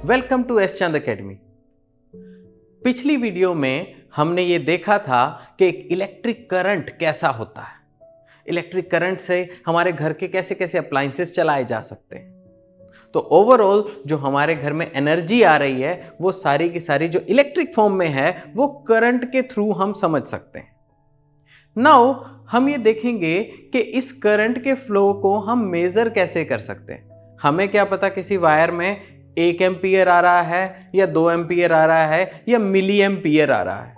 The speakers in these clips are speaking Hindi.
Welcome to S Chand academy. पिछली वीडियो में हमने ये देखा था कि एक इलेक्ट्रिक करंट कैसा होता है, इलेक्ट्रिक करंट से हमारे घर के कैसे कैसे अप्लायंसेस चलाए जा सकते हैं। तो ओवरऑल जो हमारे घर में एनर्जी आ रही है वो सारी की सारी जो इलेक्ट्रिक फॉर्म में है वो करंट के थ्रू हम समझ सकते हैं। नाउ हम ये देखेंगे कि इस करंट के फ्लो को हम मेजर कैसे कर सकते हैं। हमें क्या पता किसी वायर में 1 एम्पियर आ रहा है या 2 एम्पियर आ रहा है या मिली एम्पियर आ रहा है।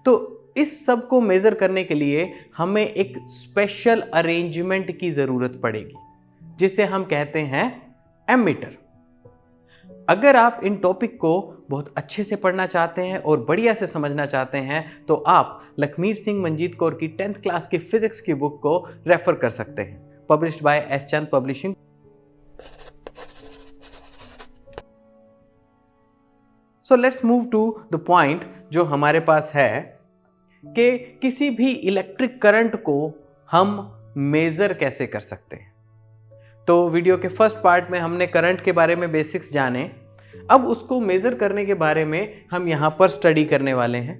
तो इस सब को मेजर करने के लिए हमें एक स्पेशल अरेंजमेंट की जरूरत पड़ेगी जिसे हम कहते हैं एमीटर। अगर आप इन टॉपिक को बहुत अच्छे से पढ़ना चाहते हैं और बढ़िया से समझना चाहते हैं तो आप लखमीर सिंह मंजीत कौर की 10th क्लास की फिजिक्स की बुक को रेफर कर सकते हैं, published by S Chand publishing. So let's move to the point जो हमारे पास है कि किसी भी इलेक्ट्रिक करंट को हम मेजर कैसे कर सकते हैं। तो वीडियो के फर्स्ट पार्ट में हमने करंट के बारे में बेसिक्स जाने, अब उसको मेजर करने के बारे में हम यहां पर स्टडी करने वाले हैं।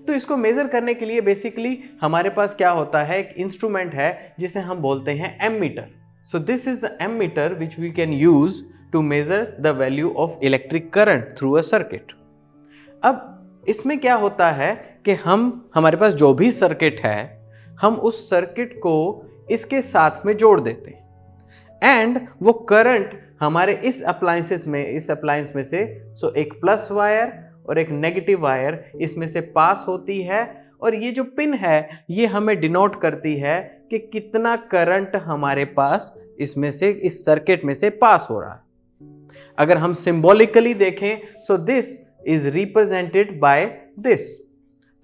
तो इसको मेजर करने के लिए बेसिकली हमारे पास क्या होता है, एक इंस्ट्रूमेंट है जिसे हम बोलते हैं ammeter. So this is the ammeter which we can use to measure the value of electric current through a circuit। अब इसमें क्या होता है कि हमारे पास जो भी सर्किट है हम उस सर्किट को इसके साथ में जोड़ देते हैं एंड वो करंट हमारे इस अप्लायंस में से एक प्लस वायर और एक नेगेटिव वायर इसमें से पास होती है और ये जो पिन है ये हमें डिनोट करती है कि कितना करंट हमारे पास इसमें से इस सर्किट में से पास हो रहा है। अगर हम सिंबॉलिकली देखें सो this is represented by this.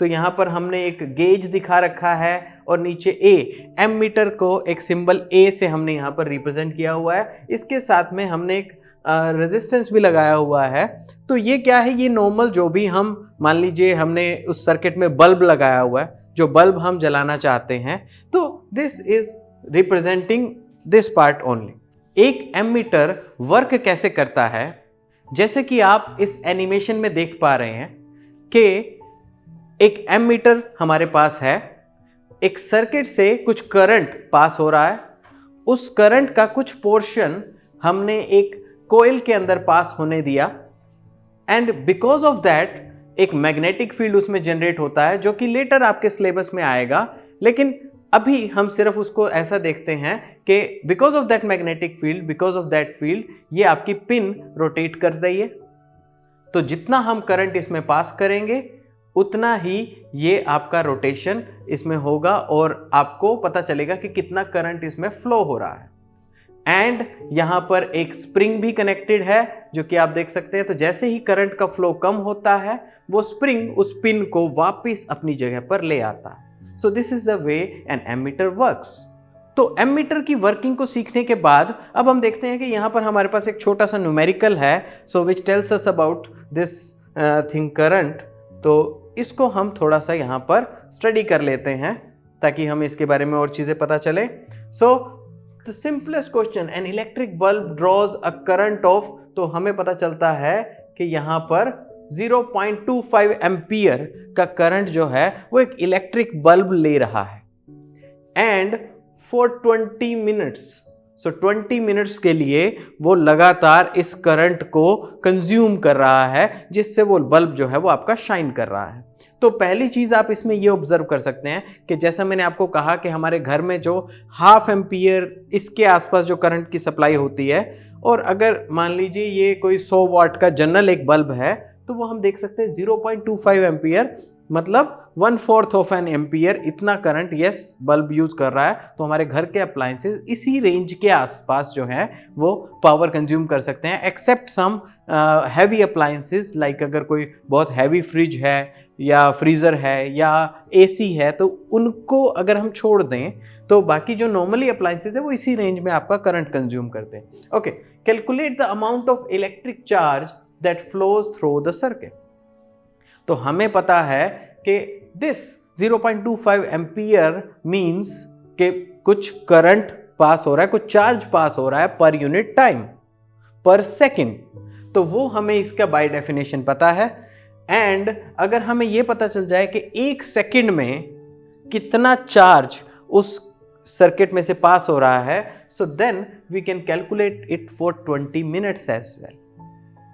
तो यहां पर हमने एक गेज दिखा रखा है और नीचे ए, एमीटर को एक सिंबल ए से हमने यहां पर रिप्रेजेंट किया हुआ है। इसके साथ में हमने एक रेजिस्टेंस भी लगाया हुआ है। तो ये क्या है, ये नॉर्मल जो भी हम मान लीजिए हमने उस सर्किट में बल्ब लगाया हुआ है, जो बल्ब हम जलाना चाहते हैं, तो this is representing this part only. एक एमीटर वर्क कैसे करता है, जैसे कि आप इस एनिमेशन में देख पा रहे हैं कि एक एमीटर हमारे पास है, एक सर्किट से कुछ करंट पास हो रहा है, उस करंट का कुछ पोर्शन हमने एक कोइल के अंदर पास होने दिया एंड बिकॉज ऑफ दैट एक मैग्नेटिक फील्ड उसमें जनरेट होता है जो कि लेटर आपके सिलेबस में आएगा। लेकिन अभी हम सिर्फ उसको ऐसा देखते हैं कि because of that magnetic field, because of that field ये आपकी पिन रोटेट कर रही है। तो जितना हम करंट इसमें पास करेंगे उतना ही ये आपका रोटेशन इसमें होगा और आपको पता चलेगा कि कितना करंट इसमें फ्लो हो रहा है। एंड यहां पर एक स्प्रिंग भी कनेक्टेड है जो कि आप देख सकते हैं। तो जैसे ही करंट का फ्लो कम होता है वो स्प्रिंग उस पिन को वापस अपनी जगह पर ले आता है। So this is the way an ammeter works। तो एमीटर की वर्किंग को सीखने के बाद अब हम देखते हैं कि यहाँ पर हमारे पास एक छोटा सा न्यूमेरिकल है, so which tells us about this thing current. तो इसको हम थोड़ा सा यहाँ पर स्टडी कर लेते हैं ताकि हमें इसके बारे में और चीज़ें पता चले। So the simplest question, an electric bulb draws a current of, तो हमें पता चलता है कि यहाँ पर 0.25 एम्पियर का करंट जो है वो एक इलेक्ट्रिक बल्ब ले रहा है and for 20 minutes, so 20 minutes के लिए वो लगातार इस करंट को कंज्यूम कर रहा है जिससे वो बल्ब जो है वो आपका शाइन कर रहा है। तो पहली चीज आप इसमें ये ऑब्जर्व कर सकते हैं कि जैसा मैंने आपको कहा कि हमारे घर में जो 0.5 एम्पियर इसके आसपास जो करंट की सप्लाई होती है, और अगर मान लीजिए ये कोई 100 वाट का जनरल एक बल्ब है तो वो हम देख सकते हैं 0.25 एम्पियर मतलब 1/4 ऑफ एन एम्पियर इतना करंट यस बल्ब यूज कर रहा है। तो हमारे घर के अप्लायंसेस इसी रेंज के आसपास जो है वो पावर कंज्यूम कर सकते हैं, except some heavy appliances like अगर कोई बहुत हैवी फ्रिज है या फ्रीजर है या एसी है तो उनको अगर हम छोड़ दें तो बाकी जो नॉर्मली अप्लायंसेस है वो इसी रेंज में आपका करंट कंज्यूम करते हैं। Okay, calculate the amount of electric charge that flows through the circuit. तो हमें पता है कि दिस 0.25 एम्पियर मींस कि कुछ करंट पास हो रहा है, कुछ चार्ज पास हो रहा है पर यूनिट टाइम, पर सेकंड। तो वो हमें इसका बाय डेफिनेशन पता है। एंड अगर हमें ये पता चल जाए कि 1 सेकंड में कितना चार्ज उस सर्किट में से पास हो रहा है, so then we can calculate it for 20 minutes as well.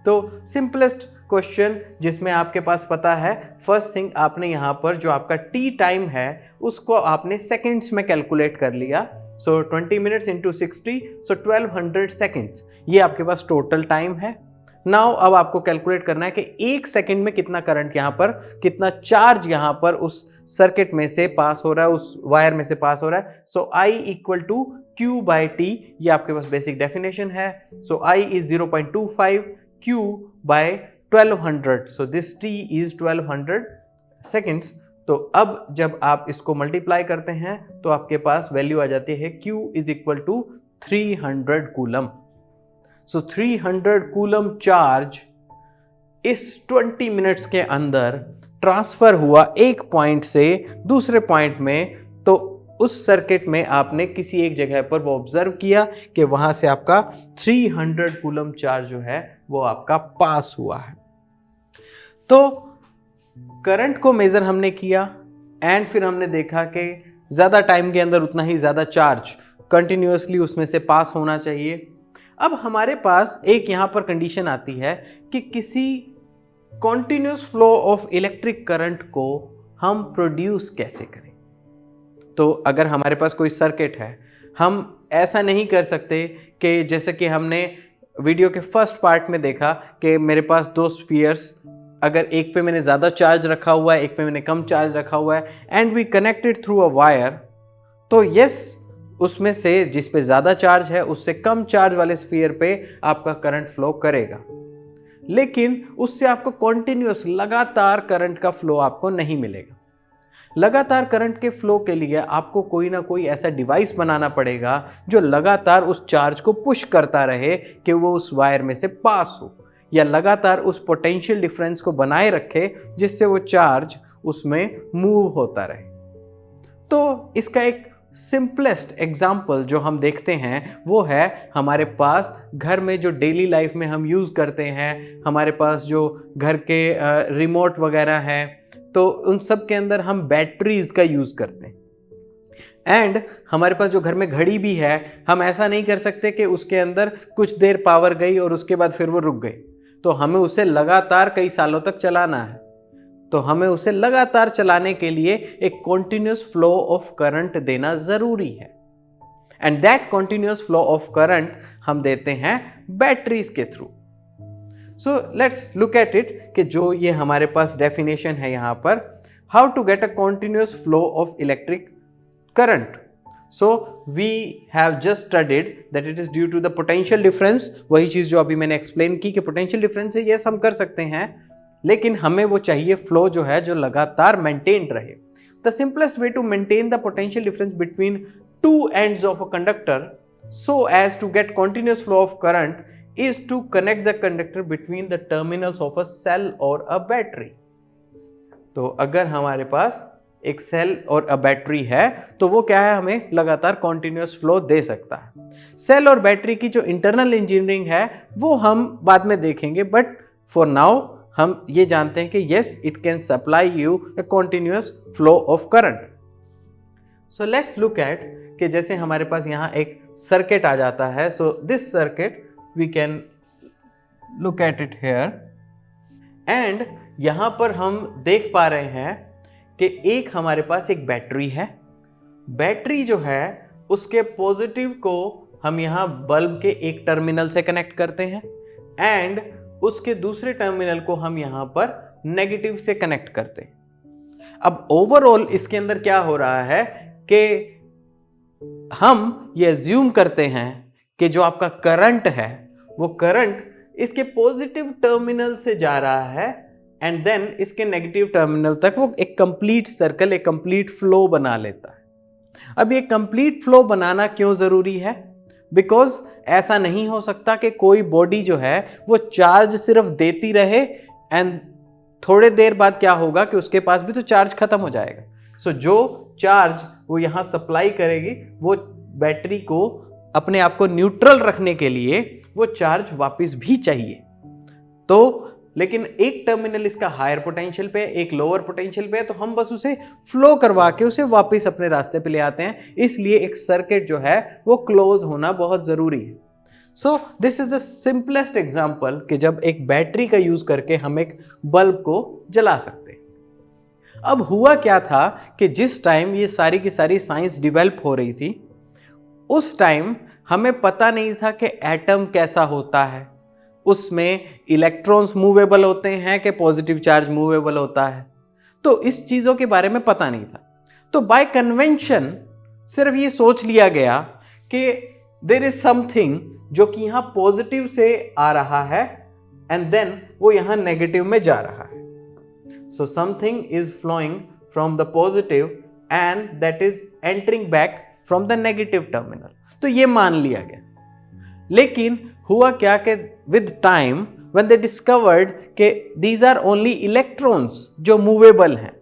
तो सिंपलेस्ट क्वेश्चन जिसमें आपके पास पता है, फर्स्ट थिंग आपने यहाँ पर जो आपका टी टाइम है उसको आपने सेकंड्स में कैलकुलेट कर लिया। सो 20 मिनट्स इंटू 60, सो 1200 सेकंड्स, ये आपके पास टोटल टाइम है। नाउ अब आपको कैलकुलेट करना है कि 1 सेकंड में कितना करंट यहाँ पर, कितना चार्ज यहाँ पर उस सर्किट में से पास हो रहा है, उस वायर में से पास हो रहा है। So I equal to Q by T, ये आपके पास बेसिक डेफिनेशन है। So I is 0.25 Q by 1200, so this T is 1200 seconds. तो अब जब आप इसको मल्टीप्लाई करते हैं तो आपके पास वैल्यू आ जाती है Q is equal to 300 coulomb. So 300 coulomb charge इस 20 मिनट्स के अंदर ट्रांसफर हुआ एक पॉइंट से दूसरे पॉइंट में। तो उस सर्किट में आपने किसी एक जगह पर वो ऑब्जर्व किया कि वहां से आपका 300 कूलम चार्ज जो है वो आपका पास हुआ है। तो करंट को मेजर हमने किया एंड फिर हमने देखा कि ज़्यादा टाइम के अंदर उतना ही ज़्यादा चार्ज कंटिन्यूअसली उसमें से पास होना चाहिए। अब हमारे पास एक यहाँ पर कंडीशन आती है कि किसी continuous flow of electric current को हम प्रोड्यूस कैसे करें। तो अगर हमारे पास कोई सर्किट है, हम ऐसा नहीं कर सकते कि जैसे कि हमने वीडियो के फर्स्ट पार्ट में देखा कि मेरे पास 2 स्फीयर्स, अगर एक पे मैंने ज़्यादा चार्ज रखा हुआ है, एक पे मैंने कम चार्ज रखा हुआ है, and we connected through a wire, तो यस उसमें से जिस पे ज़्यादा चार्ज है उससे कम चार्ज वाले स्फीयर पे आपका करंट फ्लो करेगा, लेकिन उससे आपको कॉन्टिन्यूअस लगातार करंट का फ्लो आपको नहीं मिलेगा। लगातार करंट के फ्लो के लिए आपको कोई ना कोई ऐसा डिवाइस बनाना पड़ेगा जो लगातार उस चार्ज को पुश करता रहे कि वो उस वायर में से पास हो, या लगातार उस पोटेंशियल डिफरेंस को बनाए रखे जिससे वो चार्ज उसमें मूव होता रहे। तो इसका एक सिंपलेस्ट एग्जाम्पल जो हम देखते हैं वो है हमारे पास घर में जो डेली लाइफ में हम यूज़ करते हैं, हमारे पास जो घर के रिमोट वगैरह हैं, तो उन सब के अंदर हम बैटरीज का यूज़ करते हैं। एंड हमारे पास जो घर में घड़ी भी है, हम ऐसा नहीं कर सकते कि उसके अंदर कुछ देर पावर गई और उसके बाद फिर वो रुक गई। तो हमें उसे लगातार कई सालों तक चलाना है, तो हमें उसे लगातार चलाने के लिए एक कॉन्टिन्यूस फ्लो ऑफ करंट देना ज़रूरी है। And that continuous flow of current हम देते हैं बैटरीज के through. So let's look at it कि जो ये हमारे पास डेफिनेशन है यहाँ पर, how to get a continuous flow of electric current. So we have just studied that it is due to the potential difference। वही चीज जो अभी मैंने एक्सप्लेन की कि पोटेंशियल डिफरेंस है, यस हम कर सकते हैं, लेकिन हमें वो चाहिए फ्लो जो है जो लगातार मेंटेन्ड रहे। The simplest way to maintain the potential difference between 2 ends of a conductor so as to get continuous flow of current is to connect the conductor between the terminals of a cell or a battery। तो अगर हमारे पास एक सेल और अ बैटरी है तो वो क्या है, हमें लगातार कॉन्टिन्यूअस फ्लो दे सकता है। सेल और बैटरी की जो इंटरनल इंजीनियरिंग है वो हम बाद में देखेंगे, बट फॉर नाउ हम ये जानते हैं कि yes it can supply you a continuous flow of current. So let's look eight कि जैसे हमारे पास यहाँ एक सर्किट आ जाता है। So this circuit we can look at it here, and यहाँ पर हम देख पा रहे हैं कि एक हमारे पास एक बैटरी है। बैटरी जो है उसके पॉजिटिव को हम यहाँ बल्ब के एक टर्मिनल से कनेक्ट करते हैं एंड उसके दूसरे टर्मिनल को हम यहाँ पर नेगेटिव से कनेक्ट करते हैं। अब ओवरऑल इसके अंदर क्या हो रहा है कि हम ये अज्यूम करते हैं कि जो आपका करंट है वो करंट इसके पॉजिटिव टर्मिनल से जा रहा है एंड देन इसके नेगेटिव टर्मिनल तक वो एक कंप्लीट सर्कल, एक कंप्लीट फ्लो बना लेता है। अब ये कंप्लीट फ्लो बनाना क्यों ज़रूरी है? बिकॉज ऐसा नहीं हो सकता कि कोई बॉडी जो है वो चार्ज सिर्फ देती रहे एंड थोड़े देर बाद क्या होगा कि उसके पास भी तो चार्ज खत्म हो जाएगा। सो जो चार्ज वो यहाँ सप्लाई करेगी वो बैटरी को अपने आप को न्यूट्रल रखने के लिए वो चार्ज वापस भी चाहिए। तो लेकिन एक टर्मिनल इसका हायर पोटेंशियल पे, एक लोअर पोटेंशियल पे है, तो हम बस उसे फ्लो करवा के उसे वापस अपने रास्ते पे ले आते हैं। इसलिए एक सर्किट जो है वो क्लोज होना बहुत जरूरी है। So this is the simplest example कि जब एक बैटरी का यूज करके हम एक बल्ब को जला सकते हैं। अब हुआ क्या था कि जिस टाइम ये सारी की सारी साइंस डेवलप हो रही थी, उस टाइम हमें पता नहीं था कि एटम कैसा होता है, उसमें इलेक्ट्रॉन्स मूवेबल होते हैं कि पॉजिटिव चार्ज मूवेबल होता है, तो इस चीज़ों के बारे में पता नहीं था। तो बाय कन्वेंशन सिर्फ ये सोच लिया गया कि देयर इज समथिंग जो कि यहाँ पॉजिटिव से आ रहा है एंड देन वो यहाँ नेगेटिव में जा रहा है। So something is flowing from the positive and that is entering back from the negative terminal. तो ये मान लिया गया। लेकिन हुआ क्या कि with time when they discovered कि दीज आर ओनली इलेक्ट्रॉन्स जो मूवेबल हैं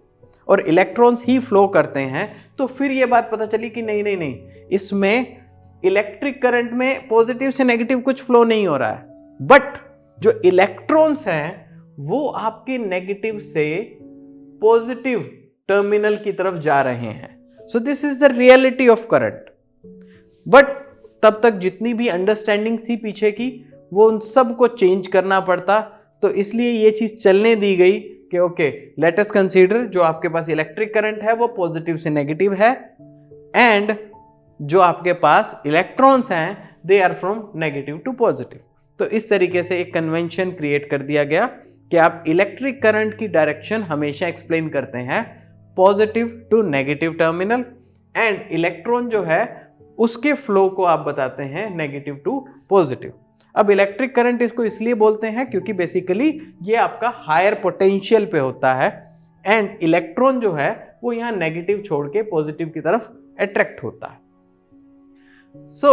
और इलेक्ट्रॉन्स ही फ्लो करते हैं, तो फिर ये बात पता चली कि नहीं, इसमें इलेक्ट्रिक करंट में पॉजिटिव से नेगेटिव कुछ फ्लो नहीं हो रहा है, बट जो इलेक्ट्रॉन्स हैं वो आपके नेगेटिव से पॉजिटिव टर्मिनल की तरफ जा रहे हैं। सो this is the reality of current. But तब तक जितनी भी अंडरस्टैंडिंग थी पीछे की, वो उन सब को चेंज करना पड़ता। तो इसलिए ये चीज चलने दी गई कि ओके, लेट अस कंसीडर जो आपके पास इलेक्ट्रिक करंट है वो पॉजिटिव से नेगेटिव है, एंड जो आपके पास इलेक्ट्रॉन्स हैं they are from negative to positive. तो इस तरीके से एक कन्वेंशन क्रिएट कर दिया गया कि आप इलेक्ट्रिक करंट की डायरेक्शन हमेशा एक्सप्लेन करते हैं positive to negative terminal, and electron जो है उसके फ्लो को आप बताते हैं नेगेटिव टू पॉजिटिव। अब इलेक्ट्रिक करंट इसको इसलिए बोलते हैं क्योंकि बेसिकली ये आपका हायर पोटेंशियल पे होता है, एंड इलेक्ट्रॉन जो है वो यहाँ नेगेटिव छोड़ के पॉजिटिव की तरफ अट्रैक्ट होता है। सो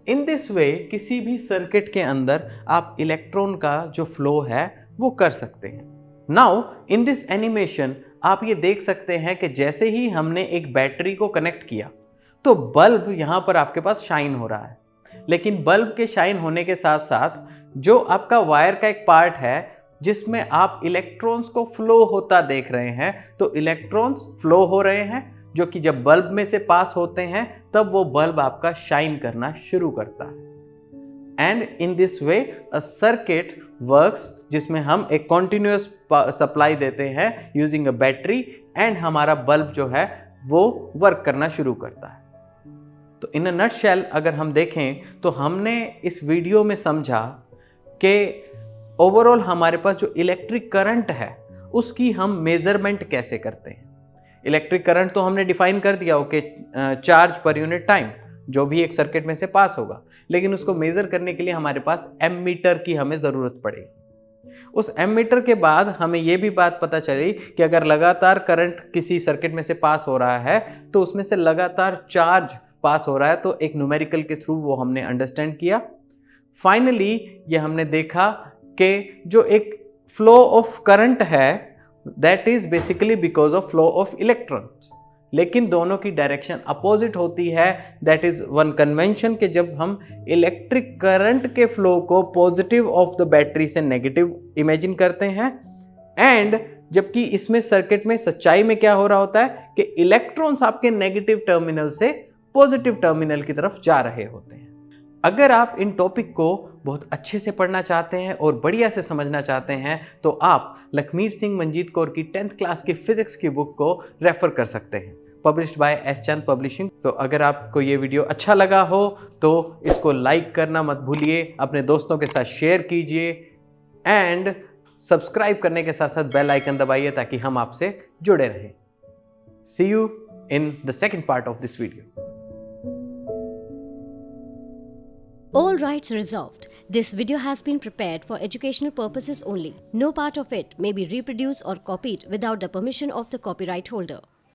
इन दिस वे किसी भी सर्किट के अंदर आप इलेक्ट्रॉन का जो फ्लो है वो कर सकते हैं। नाउ इन दिस एनिमेशन आप ये देख सकते हैं कि जैसे ही हमने एक बैटरी को कनेक्ट किया तो बल्ब यहाँ पर आपके पास शाइन हो रहा है, लेकिन बल्ब के शाइन होने के साथ साथ जो आपका वायर का एक पार्ट है जिसमें आप इलेक्ट्रॉन्स को फ्लो होता देख रहे हैं, तो इलेक्ट्रॉन्स फ्लो हो रहे हैं जो कि जब बल्ब में से पास होते हैं तब वो बल्ब आपका शाइन करना शुरू करता है। And in this way a circuit works जिसमें हम एक कॉन्टिन्यूअस सप्लाई देते हैं यूजिंग अ बैटरी, एंड हमारा बल्ब जो है वो वर्क करना शुरू करता है। तो इन अ नटशेल अगर हम देखें तो हमने इस वीडियो में समझा कि ओवरऑल हमारे पास जो इलेक्ट्रिक करंट है उसकी हम मेजरमेंट कैसे करते हैं। इलेक्ट्रिक करंट तो हमने डिफाइन कर दिया okay, charge per unit time जो भी एक सर्किट में से पास होगा, लेकिन उसको मेजर करने के लिए हमारे पास एमीटर की हमें ज़रूरत पड़ेगी। उस एमीटर के बाद हमें यह भी बात पता चली कि अगर लगातार करंट किसी सर्किट में से पास हो रहा है तो उसमें से लगातार चार्ज पास हो रहा है, तो एक न्यूमेरिकल के थ्रू वो हमने अंडरस्टैंड किया। फाइनली ये हमने देखा कि जो एक फ्लो ऑफ करंट है that is basically because of flow of electrons, लेकिन दोनों की डायरेक्शन अपोजिट होती है। दैट इज वन कन्वेंशन कि जब हम इलेक्ट्रिक करंट के फ्लो को पॉजिटिव ऑफ द बैटरी से नेगेटिव इमेजिन करते हैं, एंड जबकि इसमें सर्किट में सच्चाई में क्या हो रहा होता है कि इलेक्ट्रॉन्स आपके नेगेटिव टर्मिनल से पॉजिटिव टर्मिनल की तरफ जा रहे होते हैं। अगर आप इन टॉपिक को बहुत अच्छे से पढ़ना चाहते हैं और बढ़िया से समझना चाहते हैं तो आप लखमीर सिंह मंजीत कौर की 10th क्लास की फिजिक्स की बुक को रेफर कर सकते हैं, published by S Chand publishing. तो अगर आपको ये वीडियो अच्छा लगा हो तो इसको लाइक करना मत भूलिए, अपने दोस्तों के साथ शेयर कीजिए, एंड सब्सक्राइब करने के साथ साथ बेल आइकन दबाइए ताकि हम आपसे जुड़े रहें। See you in the second part of this video. All rights reserved. This video has been prepared for educational purposes only. No part of it may be reproduced or copied without the permission of the copyright holder.